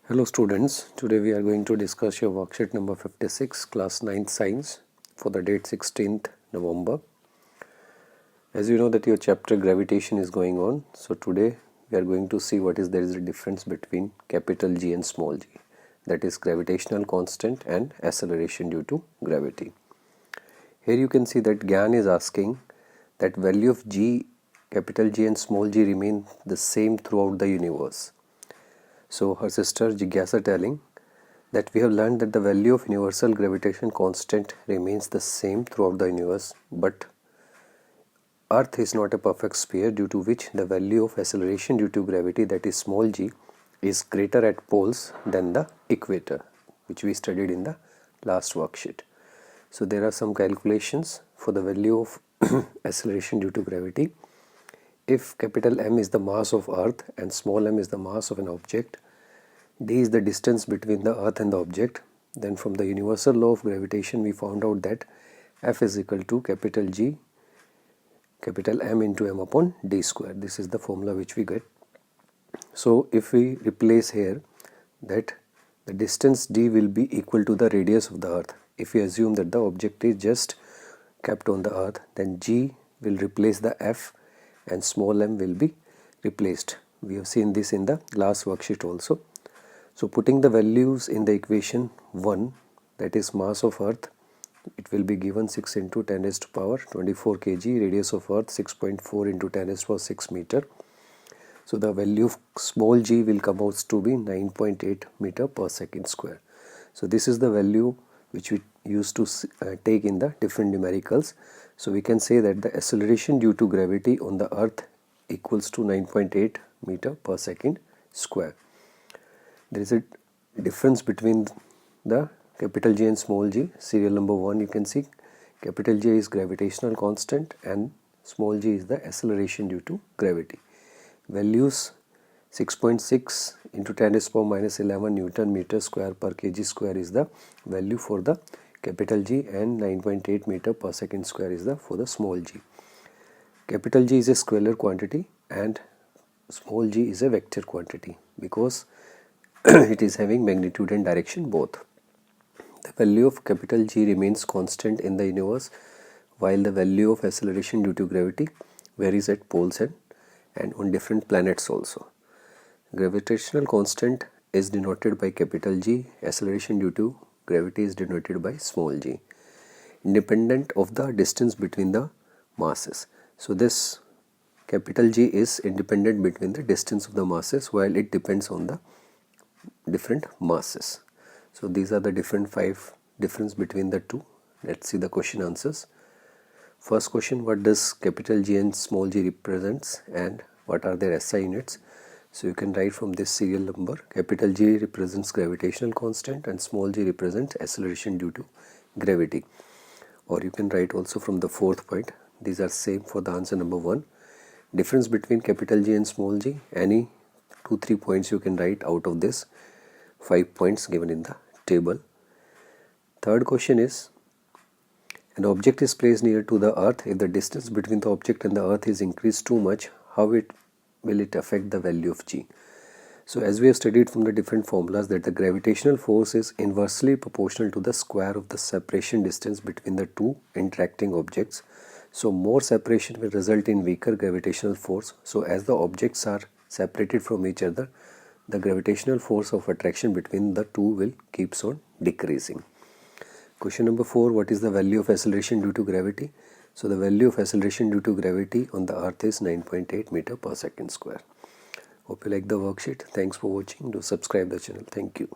Hello students, today we are going to discuss your worksheet number 56, class 9th science for the date 16th November. As you know that your chapter gravitation is going on, so today we are going to see what is there is a difference between capital G and small g, that is gravitational constant and acceleration due to gravity. Here you can see that Gyan is asking that value of G, capital G and small g remain the same throughout the universe. So her sister Jigyasa telling that we have learned that the value of universal gravitation constant remains the same throughout the universe, but Earth is not a perfect sphere, due to which the value of acceleration due to gravity, that is small g, is greater at poles than the equator, which we studied in the last worksheet. So there are some calculations for the value of acceleration due to gravity. If capital M is the mass of Earth and small m is the mass of an object, d is the distance between the Earth and the object, then from the universal law of gravitation we found out that F is equal to capital G, capital M into m upon d square. This is the formula which we get. So if we replace here that the distance d will be equal to the radius of the Earth, if we assume that the object is just kept on the Earth, then G will replace the F and small m will be replaced. We have seen this in the last worksheet also. So putting the values in the equation 1, that is mass of Earth, it will be given 6 into 10 raised to power 24 kg, radius of Earth 6.4 into 10 raised to power 6 meter. So the value of small g will come out to be 9.8 meter per second square. So this is the value which we used to take in the different numericals. So we can say that the acceleration due to gravity on the Earth equals to 9.8 meter per second square. There is a difference between the capital G and small g. Serial number 1, you can see capital G is gravitational constant and small g is the acceleration due to gravity. Values 6.6 into 10 raised to power minus 11 Newton meter square per kg square is the value for the capital G, and 9.8 meter per second square is the for the small g. Capital G is a scalar quantity and small g is a vector quantity because it is having magnitude and direction both. The value of capital G remains constant in the universe, while the value of acceleration due to gravity varies at poles and on different planets also. Gravitational constant is denoted by capital G, acceleration due to gravity is denoted by small g, independent of the distance between the masses. So this capital G is independent between the distance of the masses, while it depends on the different masses. So these are the different 5 difference between the two. Let's see the question answers. First question, what does capital G and small g represents and what are their SI units? So you can write from this serial number, capital G represents gravitational constant and small g represents acceleration due to gravity. Or you can write also from the 4th point. These are same for the answer number 1. Difference between capital G and small g, any 2-3 points you can write out of this 5 points given in the table. Third question is, an object is placed near to the Earth. If the distance between the object and the Earth is increased too much, how will it affect the value of G? So as we have studied from the different formulas that the gravitational force is inversely proportional to the square of the separation distance between the two interacting objects. So more separation will result in weaker gravitational force. So as the objects are separated from each other, the gravitational force of attraction between the two will keeps on decreasing. Question number 4, what is the value of acceleration due to gravity? So the value of acceleration due to gravity on the Earth is 9.8 meter per second square. Hope you like the worksheet. Thanks for watching. Do subscribe the channel. Thank you.